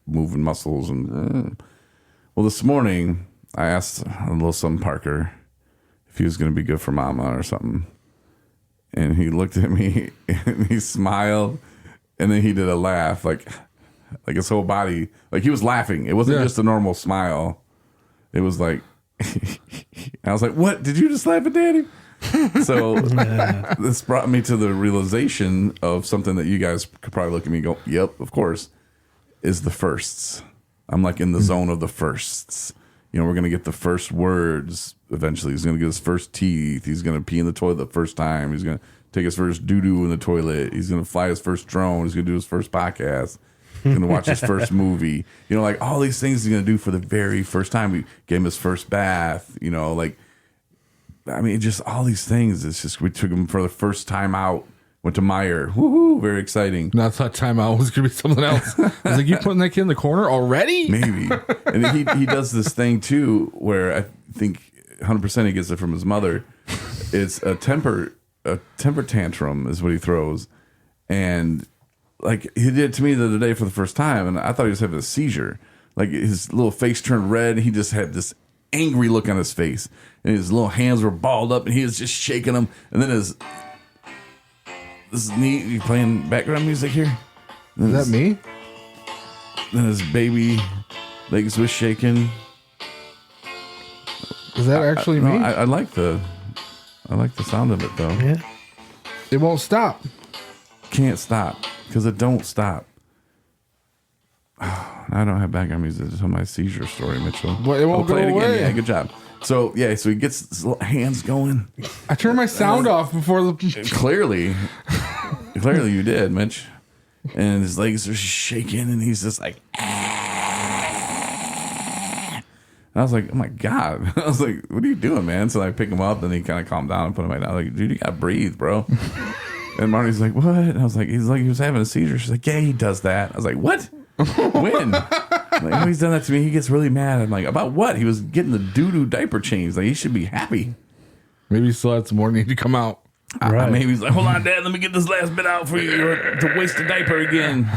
moving muscles. Well, this morning, I asked a little son Parker if he was going to be good for mama or something. And he looked at me and he smiled. And then he did a laugh, like his whole body, like he was laughing. It wasn't just a normal smile. It was like, I was like, what? Did you just laugh at Daddy? So this brought me to the realization of something that you guys could probably look at me and go, yep, of course, is the firsts. I'm like in the zone of the firsts. We're going to get the first words eventually. He's going to get his first teeth. He's going to pee in the toilet the first time. He's going to take his first doo-doo in the toilet. He's going to fly his first drone. He's going to do his first podcast. He's going to watch his first movie. Like all these things he's going to do for the very first time. We gave him his first bath, just all these things. It's just, we took him for the first time out. Went to Meijer. Woohoo! Very exciting. And I thought timeout was going to be something else. I was like, you putting that kid in the corner already? Maybe. And he does this thing too, where I think 100% he gets it from his mother. It's a temper tantrum is what he throws. And like he did it to me the other day for the first time, and I thought he was having a seizure. Like his little face turned red. He just had this angry look on his face, and his little hands were balled up, and he was just shaking them. And then this is neat. You playing background music here? Is that me? Then his baby legs was shaking. Is that actually me? I like the sound of it though. Yeah. It won't stop. Can't stop because it don't stop. I don't have background music to tell my seizure story, Mitchell. Well, it won't go away. Yeah, good job. So he gets his little hands going. I turned my sound off before the. Clearly you did, Mitch. And his legs are shaking, and he's just like. And I was like, oh my God. I was like, what are you doing, man? So I pick him up, and he kind of calmed down and put him right down. I was like, dude, you got to breathe, bro. And Marty's like, what? And I was like, he was having a seizure. She's like, yeah, he does that. I was like, what? When? Like, he's done that to me. He gets really mad. I'm like, about what? He was getting the doo-doo diaper changed. Like, he should be happy. Maybe he still had some more need to come out. Right. Maybe he's like, hold on, Dad, let me get this last bit out for you to waste the diaper again.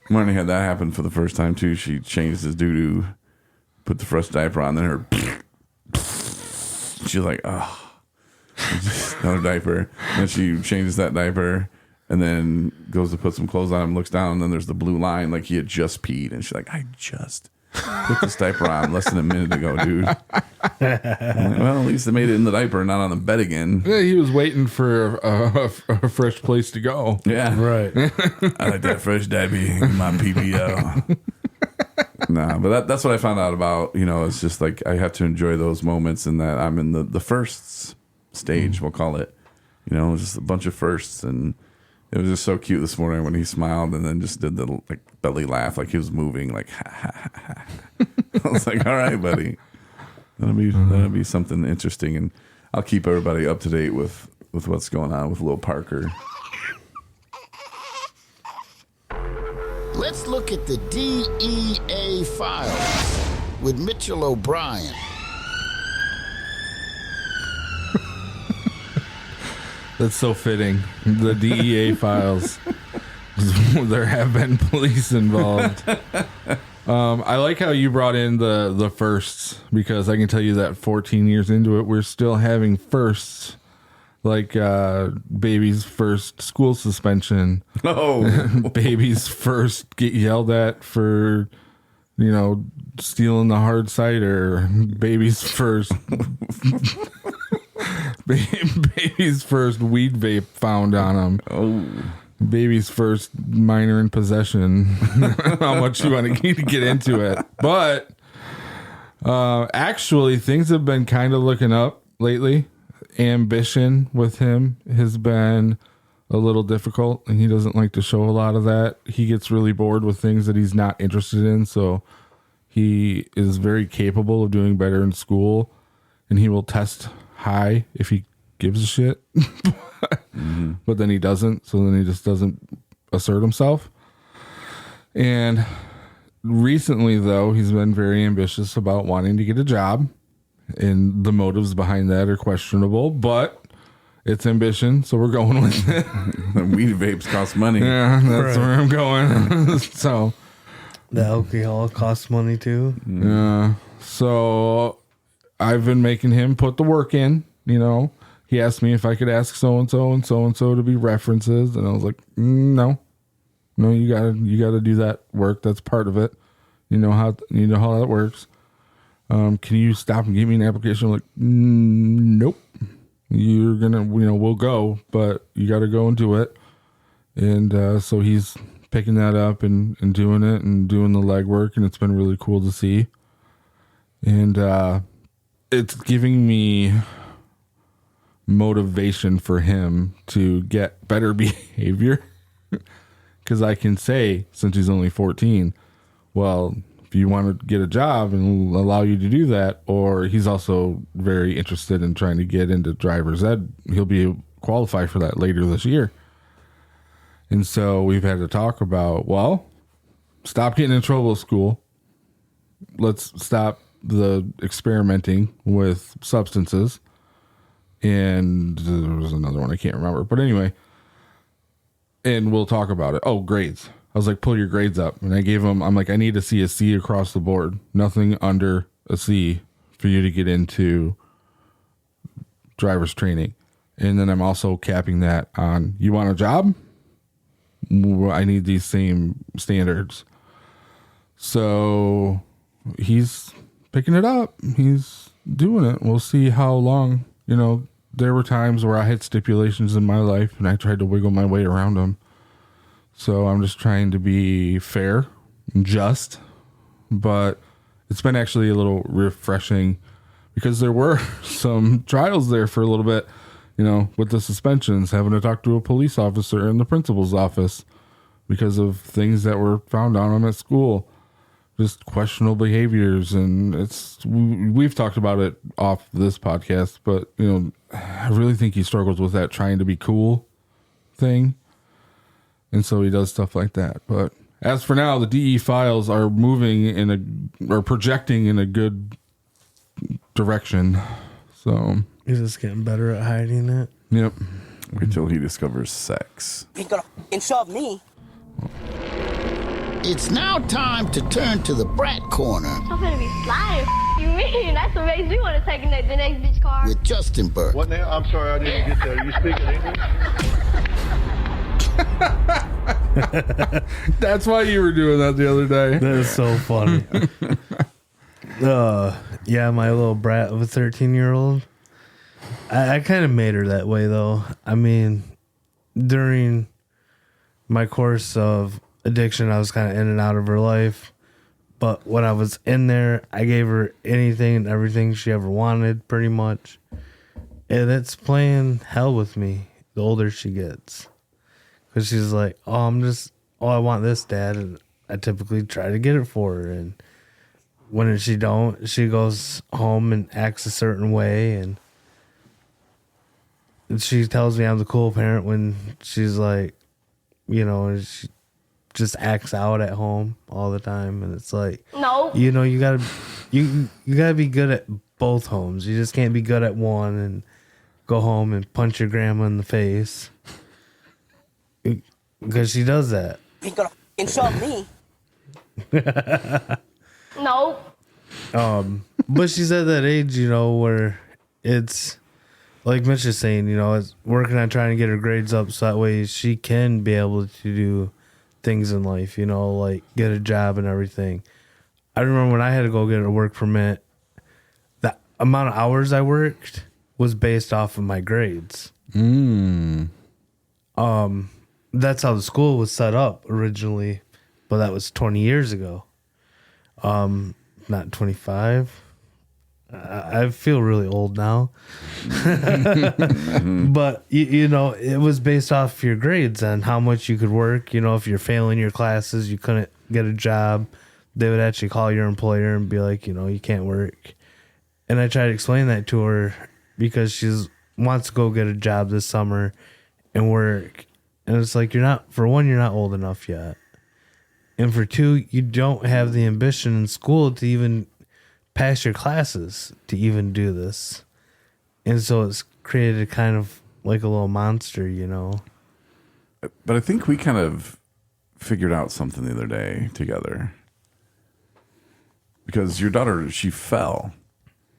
Marty had that happen for the first time, too. She changed his doo-doo, put the fresh diaper on, then her... She's like, oh, another diaper. And she changes that diaper and then goes to put some clothes on him, looks down, and then there's the blue line like he had just peed. And she's like, I just put this diaper on less than a minute ago, dude. I'm like, well, at least they made it in the diaper, not on the bed again. Yeah, he was waiting for a fresh place to go. Yeah. Right. I like that fresh diaper in my PPO. Nah, but that's what I found out about. It's just like I have to enjoy those moments, and that I'm in the firsts stage, we'll call it. Just a bunch of firsts, and it was just so cute this morning when he smiled and then just did the like belly laugh, like he was moving, like ha, ha, ha, ha. I was like, all right, buddy, that'll be something interesting, and I'll keep everybody up to date with what's going on with Lil Parker. Let's look at the DEA files with Mitchell O'Brien. That's so fitting. The DEA files. There have been police involved. I like how you brought in the firsts, because I can tell you that 14 years into it, we're still having firsts. Like baby's first school suspension. Oh, Baby's first get yelled at for, stealing the hard cider. Baby's first baby's first weed vape found on him. oh, Baby's first minor in possession. How much you want to get into it. But actually, things have been kind of looking up lately. Ambition with him has been a little difficult, and he doesn't like to show a lot of that. He gets really bored with things that he's not interested in, so he is very capable of doing better in school, and he will test high if he gives a shit. But then he doesn't, so then he just doesn't assert himself. And recently, though, he's been very ambitious about wanting to get a job, and the motives behind that are questionable, but it's ambition, so we're going with it. weed vapes cost money. Yeah, that's where I'm going. So The alcohol costs money too. yeah, so I've been making him put the work in. He asked me if I could ask so and so and so and so to be references, and I was like, no, you gotta do that work. That's part of it. You know how that works. Can you stop and give me an application? I'm like, nope. You're gonna, we'll go, but you got to go and do it. And so he's picking that up and doing it and doing the legwork, and it's been really cool to see. And it's giving me motivation for him to get better behavior, because I can say, since he's only 14, well, if you want to get a job and we'll allow you to do that. Or he's also very interested in trying to get into driver's ed. He'll be qualified for that later this year. And so we've had to talk about, well, stop getting in trouble at school. Let's stop the experimenting with substances. And there was another one I can't remember. But anyway, and we'll talk about it. Oh, grades. I was like, pull your grades up. And I gave him, I'm like, I need to see a C across the board. Nothing under a C for you to get into driver's training. And then I'm also capping that on, you want a job? I need these same standards. So he's picking it up. He's doing it. We'll see how long. There were times where I had stipulations in my life and I tried to wiggle my way around them. So I'm just trying to be fair and just, but it's been actually a little refreshing because there were some trials there for a little bit, with the suspensions, having to talk to a police officer in the principal's office because of things that were found on him at school, just questionable behaviors. And we've talked about it off this podcast, but I really think he struggles with that trying to be cool thing. And so he does stuff like that. But as for now, the DE files are projecting in a good direction. So He's just getting better at hiding it. yep. Wait till he discovers sex. He's gonna shove me. It's now time to turn to the brat corner I'm gonna be flying. You mean? That's what makes me want to take the next bitch car. with Justin Burke. What now? I'm sorry, I didn't get that. Are you speaking English? That's why you were doing that the other day. That is so funny. Yeah, my little brat of a 13-year-old. I kind of made her that way, though. I mean, during my course of addiction, I was kind of in and out of her life. But when I was in there, I gave her anything and everything she ever wanted, pretty much. And it's playing hell with me the older she gets. Because she's like, I want this, Dad. And I typically try to get it for her. And when she don't, she goes home and acts a certain way. And she tells me I'm the cool parent when she's like, she just acts out at home all the time. And it's like, No. you gotta be good at both homes. You just can't be good at one and go home and punch your grandma in the face, because she does that. You gonna insult me? No. But she's at that age, where it's like Mitch is saying, it's working on trying to get her grades up so that way she can be able to do things in life, like get a job and everything. I remember when I had to go get a work permit, the amount of hours I worked was based off of my grades. That's how the school was set up originally, but that was 20 years ago. Not 25. I feel really old now. But, it was based off your grades and how much you could work. If you're failing your classes, you couldn't get a job. They would actually call your employer and be like, you can't work. And I tried to explain that to her because she wants to go get a job this summer and work. And it's like, for one, you're not old enough yet. And for two, you don't have the ambition in school to even pass your classes to even do this. And so it's created kind of like a little monster, But I think we kind of figured out something the other day together. Because your daughter, she fell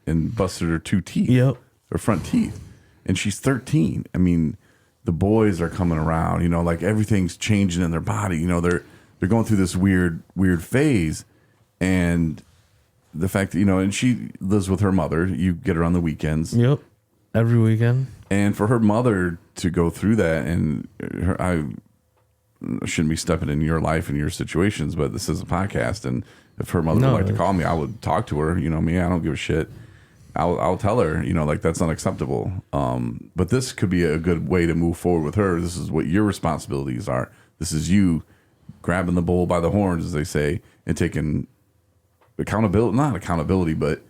and busted her 2 teeth. Yep. Her front teeth. And she's 13. I mean, the boys are coming around, like everything's changing in their body. They're going through this weird phase. And the fact that, and she lives with her mother. You get her on the weekends. Yep. Every weekend. And for her mother to go through that, and I shouldn't be stepping in your life and your situations, but this is a podcast. And if her mother would like to call me, I would talk to her. Me, I don't give a shit. I'll tell her, that's unacceptable. But this could be a good way to move forward with her. This is what your responsibilities are. This is you grabbing the bull by the horns, as they say, and taking not accountability, but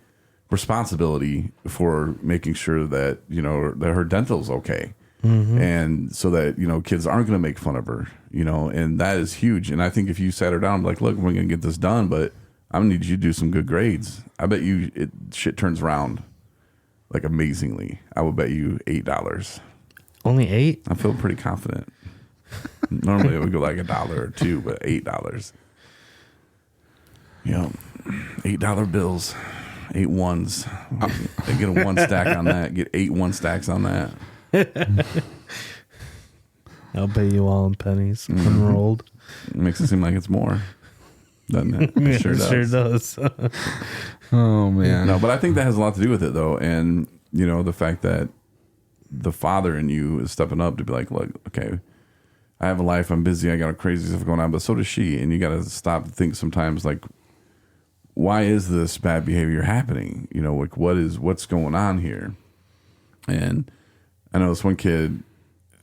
responsibility for making sure that, that her dental's okay. Mm-hmm. And so that, kids aren't going to make fun of her, and that is huge. And I think if you sat her down, like, look, we're going to get this done, but I'm going to need you to do some good grades. I bet you shit turns around like amazingly. I would bet you $8. Only 8? I feel pretty confident. Normally it would go like $1 or $2, but $8. Yeah, $8 bills, 8 ones. They get a 1 stack on that. Get 8 1 stacks on that. I'll pay you all in pennies unrolled. Makes it seem like it's more, doesn't it? It sure does. Sure does. Oh man. No, but I think that has a lot to do with it, though, and the fact that the father in you is stepping up to be like, look, okay, I have a life, I'm busy, I got crazy stuff going on, but so does she, and you got to stop to think sometimes, like, why is this bad behavior happening? Like what's going on here? And I know this one kid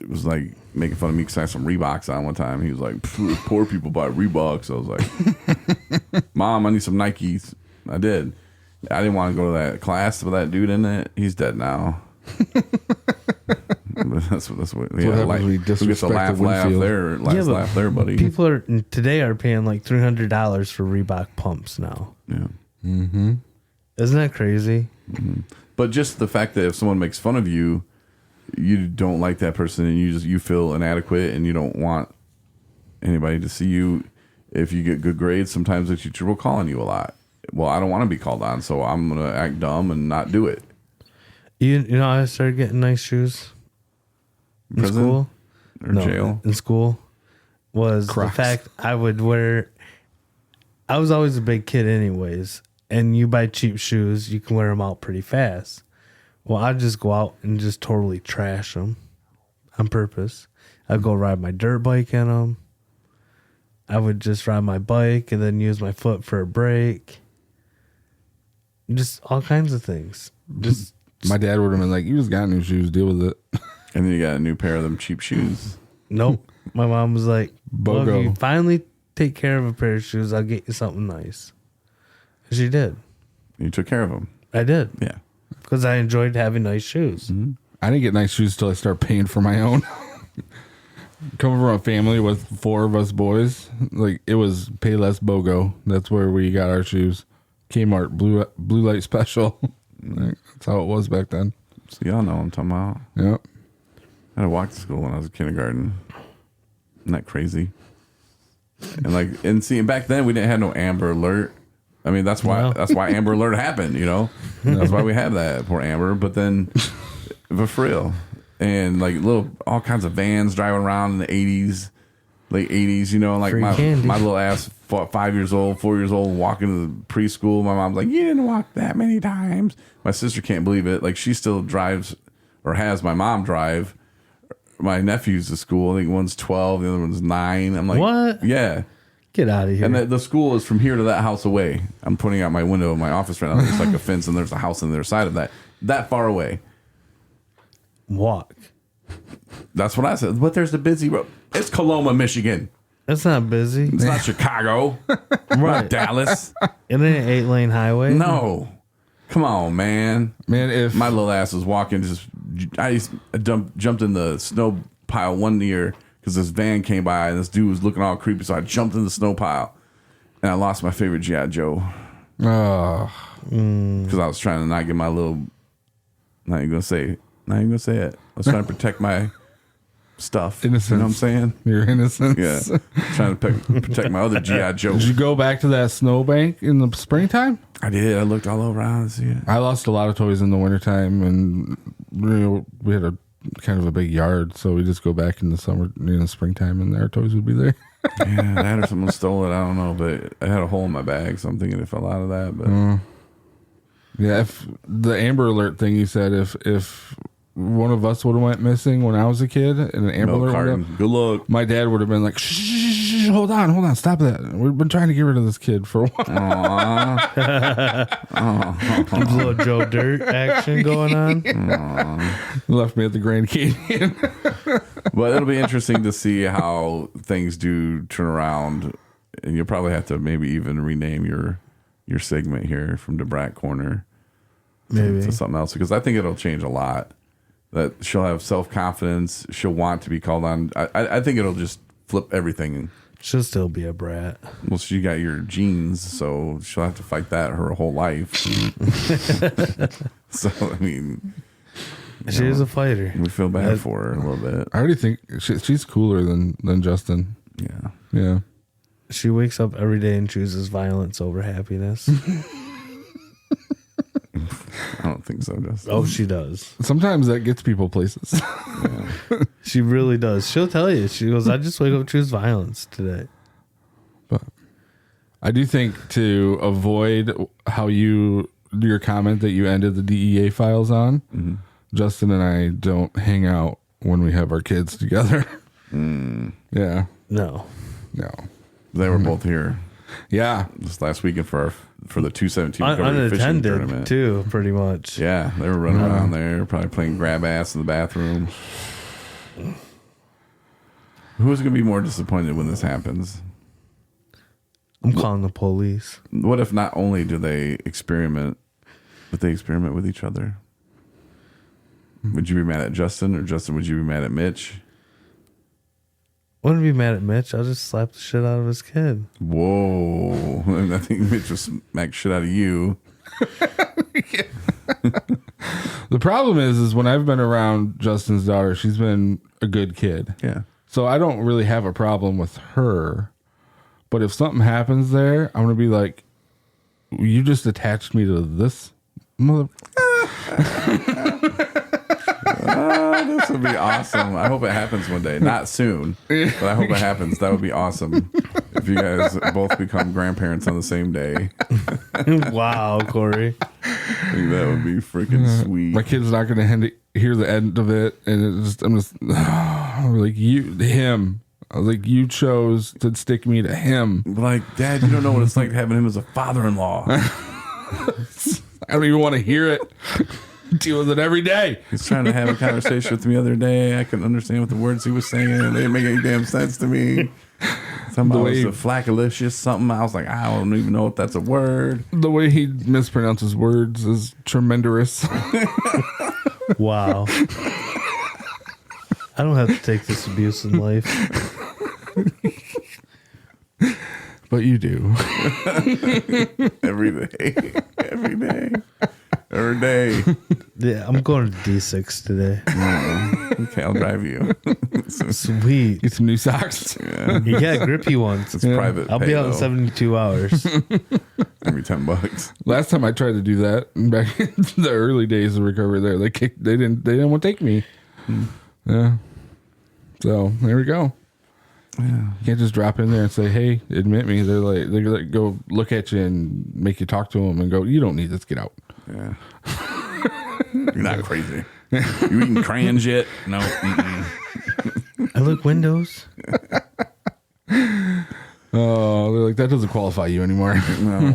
was like making fun of me because I had some Reeboks on one time. He was like, poor people buy Reeboks. I was like, Mom, I need some Nikes. I did. I didn't want to go to that class with that dude in it. He's dead now. that's what we gets a laugh there, buddy. People today are paying like $300 for Reebok pumps now. Yeah. Mm-hmm. Isn't that crazy? Mm-hmm. But just the fact that if someone makes fun of you, you don't like that person, and you feel inadequate, and you don't want anybody to see you. If you get good grades, sometimes the teacher will call on you a lot. Well, I don't want to be called on, so I'm gonna act dumb and not do it. I started getting nice shoes in Prison school or jail. In school was Crocs. The fact I would wear. I was always a big kid, anyways, and you buy cheap shoes, you can wear them out pretty fast. Well, I'd just go out and just totally trash them on purpose. I'd go ride my dirt bike in them. I would just ride my bike and then use my foot for a brake. Just all kinds of things. Just My dad would have been like, "You just got new shoes. Deal with it." And then you got a new pair of them cheap shoes. nope. My mom was like, well, if BOGO. you finally take care of a pair of shoes, I'll get you something nice. And she did. You took care of them. I did. Yeah. Because I enjoyed having nice shoes. I didn't get nice shoes till I started paying for my own. Coming from a family with 4 of us boys, like it was pay less BOGO. That's where we got our shoes. Kmart blue light special. Like, that's how it was back then. So y'all know what I'm talking about. Yep. I had to walk to school when I was in kindergarten. Isn't that crazy? And see, back then we didn't have no Amber Alert. I mean, that's why Amber Alert happened, you know? That's why we have that, poor Amber. But for real. And like all kinds of vans driving around in the 80s, late 80s, you know, like Free my candy. little ass 5 years old, 4 years old, walking to the preschool. My mom's like, you didn't walk that many times. My sister can't believe it. Like she still drives or has my mom drive my nephews to school. I think one's 12, the other one's 9. I'm like, What? Yeah. Get out of here. And the school is from here to that house away. I'm pointing out my window of my office right now. There's like a fence and there's a house on the other side of that far away. Walk. That's what I said. But there's the busy road. It's Coloma, Michigan. It's not busy. It's not Chicago. Not Dallas. It ain't an 8-lane highway. No. Come on, man. Man, if My little ass was walking. I jumped in the snow pile one year because this van came by and this dude was looking all creepy. So I jumped in the snow pile and I lost my favorite G.I. Joe because I was trying to not get my little. Not even gonna say it. I was trying to protect my stuff. Innocence. You know what I'm saying? your innocence. Yeah. Trying to protect my other G.I. Joe. Did you go back to that snowbank in the springtime? I did. I looked all around to see it. I lost a lot of toys in the wintertime, and we had a kind of a big yard, so we just go back in the summer, in the springtime, and our toys would be there. Yeah, that or someone stole it. I don't know, but I had a hole in my bag, so I'm thinking it fell out of that. But Yeah, if the Amber Alert thing you said, if one of us would have went missing when I was a kid, and an Amber milk Alert, carton. Good luck. my dad would have been like, shh, hold on, stop that. We've been trying to get rid of this kid for a while. There's a little Joe Dirt action going on. Left me at the Grand Canyon. But it'll be interesting to see how things do turn around, and you'll probably have to maybe even rename your segment here from the Brat Corner Maybe. to something else, because I think it'll change a lot. That she'll have self-confidence. She'll want to be called on. I think it'll just flip everything. She'll still be a brat. Well, she got your genes, so she'll have to fight that her whole life. So, I mean, She is a fighter. we feel bad for her a little bit. I already think she's cooler than Justin. Yeah. Yeah. She wakes up every day and chooses violence over happiness. I don't think so, Justin. Oh, she does. Sometimes that gets people places. She really does. She'll tell you. She goes, I just wake up and choose violence today. But I do think to avoid how your comment that you ended the DEA files on, Justin and I don't hang out when we have our kids together. Yeah. No. No. They were both here Yeah. this last weekend for the 217 recovery fishing Unattended, tournament. too, pretty much. Yeah, they were running around there, probably playing grab ass in the bathroom. Who's going to be more disappointed when this happens? I'm calling the police. What if not only do they experiment, but they experiment with each other? Would you be mad at Justin, or Justin, would you be mad at Mitch? Wouldn't be mad at Mitch. I'll just slap the shit out of his kid. Whoa. I think Mitch will smack shit out of you. The problem is when I've been around Justin's daughter, she's been a good kid. Yeah. So I don't really have a problem with her. But if something happens there, I'm going to be like, you just attached me to this mother. This would be awesome. I hope it happens one day. Not soon, but I hope it happens. That would be awesome if you guys both become grandparents on the same day. Wow, Corey. I think that would be freaking sweet. My kid's not going to hear the end of it. And I'm like, him. I was like, you chose to stick me to him. Like, Dad, you don't know what it's like having him as a father-in-law. I don't even want to hear it. Deal with it every day. He's trying to have a conversation with me the other day. I couldn't understand what the words he was saying. They didn't make any damn sense to me. Something was a flacalicious something. I was like, I don't even know if that's a word. The way he mispronounces words is tremendous. Wow. I don't have to take this abuse in life. But you do. Every day. Every day. Every day. Yeah, I'm going to D6 today. Okay, I'll drive you. Sweet. Get some new socks. Yeah. You got grippy ones. It's private. I'll pay, be out in though. 72 hours. Every $10. Last time I tried to do that back in the early days of recovery, there they didn't want to take me. Yeah. So there we go. Yeah. You can't just drop in there and say, "Hey, admit me." They're like go look at you and make you talk to them and go, "You don't need this. Get out." Yeah. You're not crazy. You eating crayons yet? No. Mm-mm. I look windows. Oh, they're like, that doesn't qualify you anymore. No.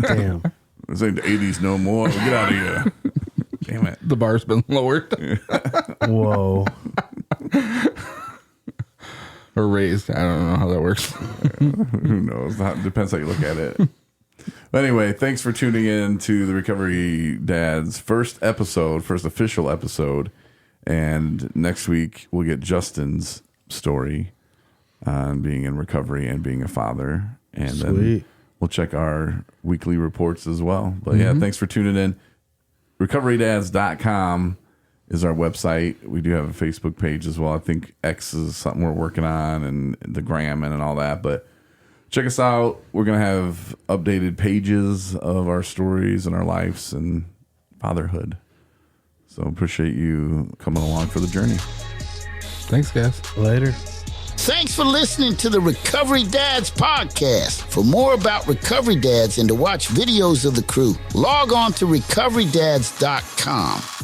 Damn. This ain't the 80s no more. Get out of here. Damn it. The bar's been lowered Whoa. or raised. I don't know how that works. Who knows? Depends how you look at it. But anyway, thanks for tuning in to the Recovery Dad's first official episode. And next week, we'll get Justin's story on being in recovery and being a father. And then Sweet. we'll check our weekly reports as well. But yeah, thanks for tuning in. RecoveryDads.com is our website. We do have a Facebook page as well. I think X is something we're working on, and the gram and all that. But check us out. We're going to have updated pages of our stories and our lives and fatherhood. So appreciate you coming along for the journey. Thanks, guys. Later. Thanks for listening to the Recovery Dads podcast. For more about Recovery Dads and to watch videos of the crew, log on to recoverydads.com.